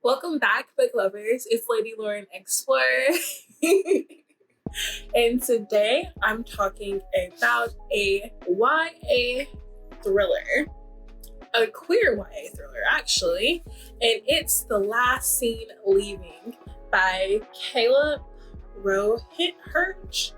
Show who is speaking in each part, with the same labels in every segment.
Speaker 1: Welcome back, book lovers. It's Lady Lauren Explorer. And today I'm talking about a YA thriller, a queer YA thriller actually, and it's The Last Scene Leaving by Caleb Rohirch.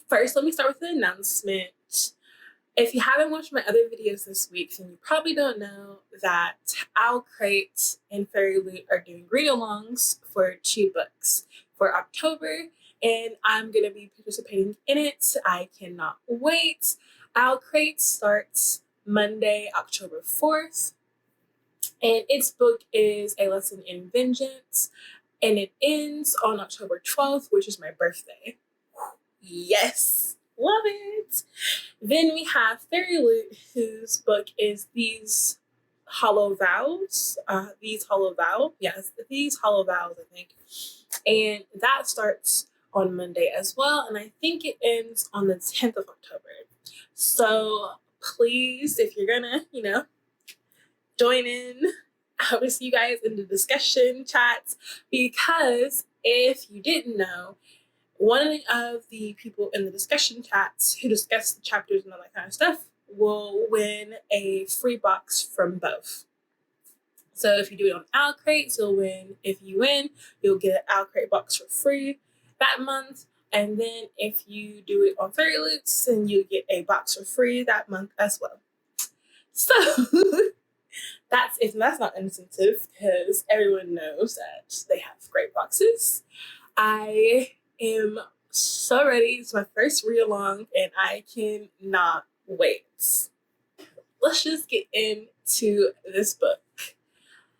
Speaker 1: First, let me start with an announcement. If you haven't watched my other videos this week, then you probably don't know that Owl Crate and Fairy Loot are doing read-alongs for 2 books for October, and I'm going to be participating in it. I cannot wait. Owl Crate starts Monday, October 4th, and its book is A Lesson in Vengeance, and it ends on October 12th, which is my birthday. Yes, love it. Then we have Fairy Loot, whose book is These Hollow Vows. These Hollow Vows, I think. And that starts on Monday as well, and I think it ends on the 10th of October. So please, if you're gonna, join in, I will see you guys in the discussion chats, because if you didn't know, one of the people in the discussion chats who discuss the chapters and all that kind of stuff will win a free box from both. So if you do it on Owl Crate, you'll win. If you win, you'll get an Owl Crate box for free that month. And then if you do it on Fairy Loots, then you get a box for free that month as well. So that's not incentive, because everyone knows that they have great boxes. I am so ready. It's my first read along and I cannot wait. Let's just get into this book.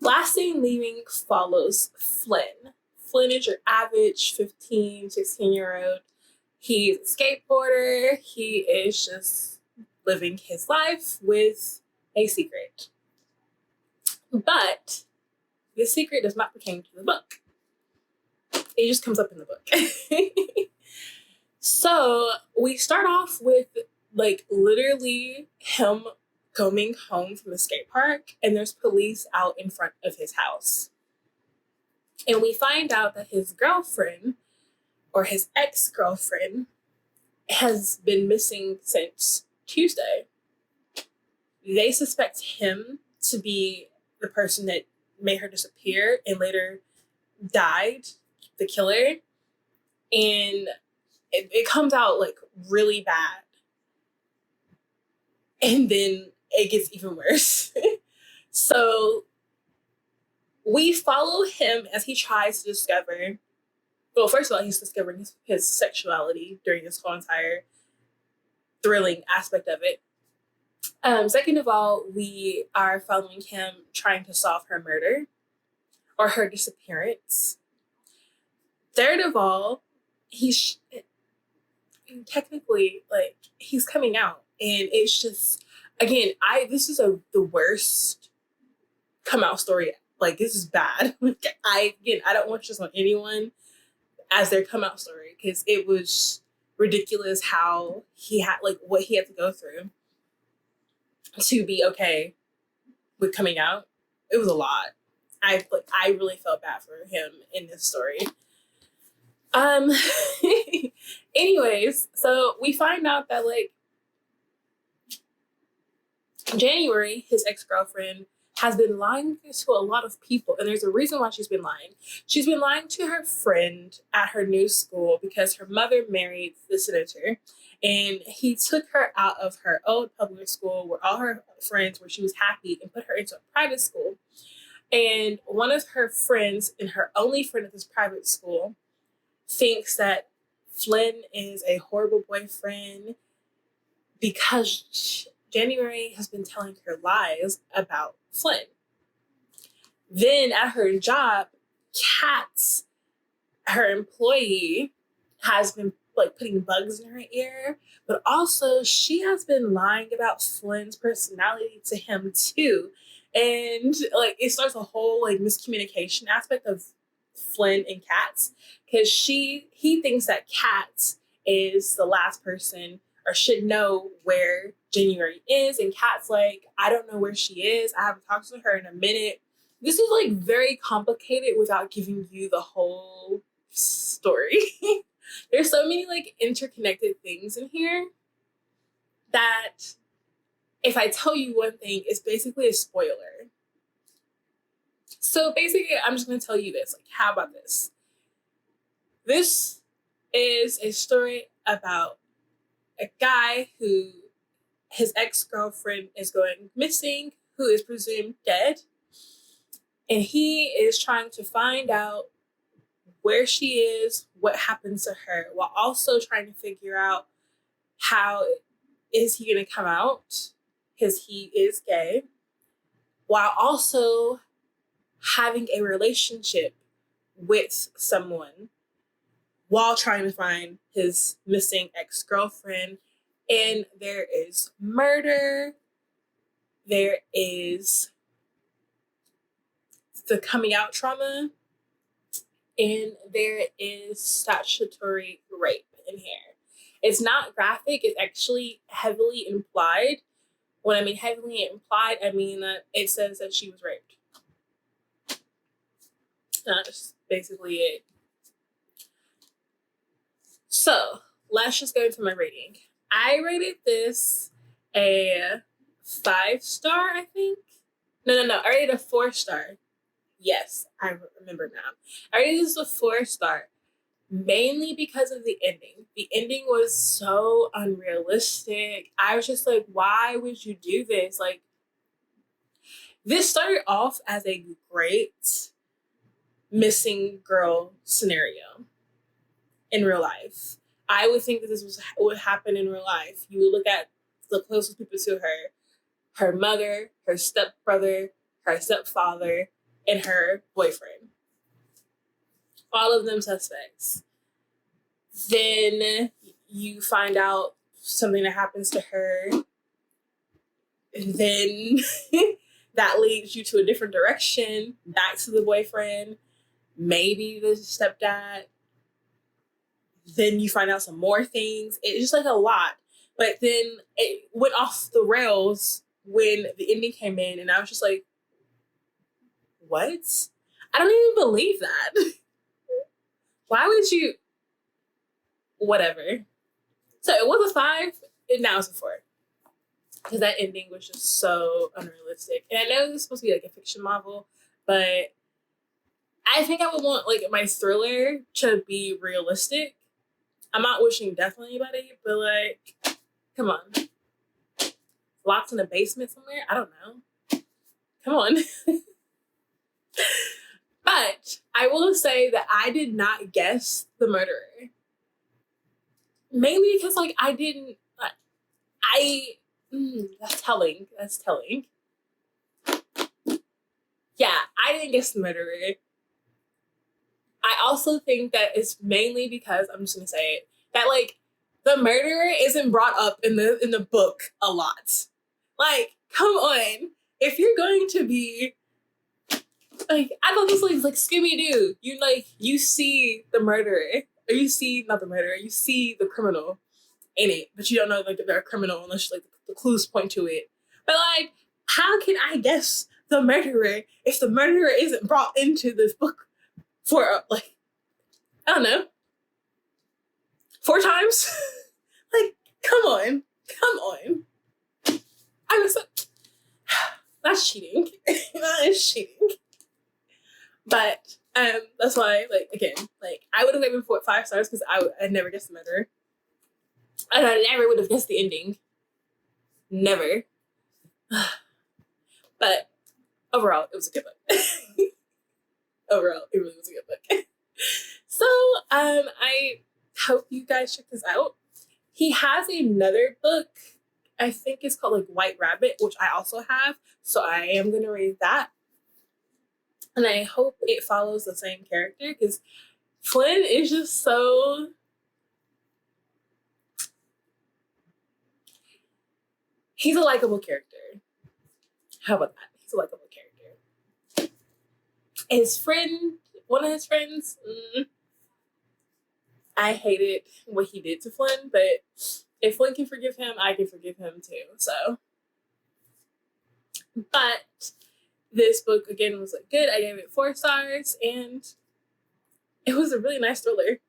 Speaker 1: Last Scene Leaving follows Flynn. Flynn is your average 15, 16-year-old. He's a skateboarder. He is just living his life with a secret. But this secret does not pertain to the book. It just comes up in the book. So we start off with literally him coming home from the skate park, and there's police out in front of his house. And we find out that his girlfriend, or his ex-girlfriend, has been missing since Tuesday. They suspect him to be the person that made her disappear and later died, the killer, and it comes out really bad, and then it gets even worse. So we follow him as he tries to discover, well, first of all, he's discovering his sexuality during this whole entire thrilling aspect of it. Second of all, we are following him trying to solve her murder or her disappearance. Third of all, he's technically he's coming out, and it's just, again, this is the worst come out story. This is bad. I don't want this on anyone as their come out story, because it was ridiculous how he had what he had to go through to be okay with coming out. It was a lot. I really felt bad for him in this story. Anyways, so we find out that January, his ex-girlfriend, has been lying to a lot of people, and there's a reason why she's been lying. She's been lying to her friend at her new school because her mother married the senator, and he took her out of her old public school where all her friends, where she was happy, and put her into a private school. And one of her friends, and her only friend at this private school, thinks that Flynn is a horrible boyfriend because January has been telling her lies about Flynn. Then at her job, Katz, her employee, has been putting bugs in her ear, but also she has been lying about Flynn's personality to him too. And it starts a whole miscommunication aspect of Flynn and Katz, because he thinks that Katz is the last person, or should know where January is. And Kat's like, I don't know where she is. I haven't talked to her in a minute. This is like very complicated without giving you the whole story. There's so many like interconnected things in here that if I tell you one thing, it's basically a spoiler. So basically, I'm just going to tell you this. Like, how about this? This is a story about a guy who his ex-girlfriend is going missing, who is presumed dead. And he is trying to find out where she is, what happened to her, while also trying to figure out how is he going to come out, because he is gay, while also having a relationship with someone while trying to find his missing ex-girlfriend. And there is murder, there is the coming out trauma, and there is statutory rape in here. It's not graphic, it's actually heavily implied. When I mean heavily implied, I mean that it says that she was raped. That's basically it. So let's just go into my rating. I rated this a 5-star, I think. No. I rated a 4-star. Yes, I remember now. I rated this a 4-star, mainly because of the ending. The ending was so unrealistic. I was just like, why would you do this? Like, this started off as a great missing girl scenario in real life. I would think that this would happen in real life. You would look at the closest people to her mother, her stepbrother, her stepfather, and her boyfriend. All of them suspects. Then you find out something that happens to her. And then that leads you to a different direction, back to the boyfriend, maybe the stepdad. Then you find out some more things. It's just like a lot. But then it went off the rails when the ending came in, and I was just like, what? I don't even believe that. Why would you? Whatever. So it was a 5, and now it's a 4. Because that ending was just so unrealistic. And I know this is supposed to be like a fiction novel, but I think I would want like my thriller to be realistic. I'm not wishing death on anybody, but like, come on. Locked in a basement somewhere? I don't know. Come on. But I will say that I did not guess the murderer. Mainly because like I didn't, that's telling. That's telling. Yeah, I didn't guess the murderer. I also think that it's mainly because, I'm just gonna say it, that like the murderer isn't brought up in the book a lot. Like, come on. If you're going to be like, I thought this was like Scooby-Doo. You see the murderer, or you see not the murderer, you see the criminal in it, but you don't know like that they're a criminal unless like the clues point to it. But like, how can I guess the murderer if the murderer isn't brought into this book for like, I don't know, 4 times? Like, come on. I was like, that's cheating. That is cheating. But that's why, like, again, like I would have given 5 stars because I never guessed the murderer. And I never would have guessed the ending. Never. But overall, it was a good book. Overall, it really was a good book. So, I hope you guys check this out. He has another book, I think it's called like White Rabbit, which I also have. So I am going to read that. And I hope it follows the same character because Flynn is just so... He's a likable character. How about that? He's a likable character. His friend, one of his friends, I hated what he did to Flynn, but if Flynn can forgive him, I can forgive him too. So, but this book again was like good. I gave it 4 stars, and it was a really nice thriller.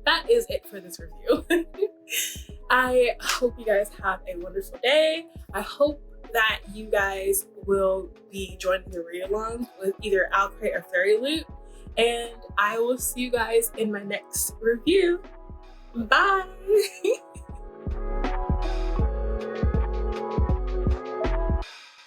Speaker 1: That is it for this review. I hope you guys have a wonderful day. I hope that you guys will be joining the read along with either Owlcrate or Fairy Loot. And I will see you guys in my next review. Bye!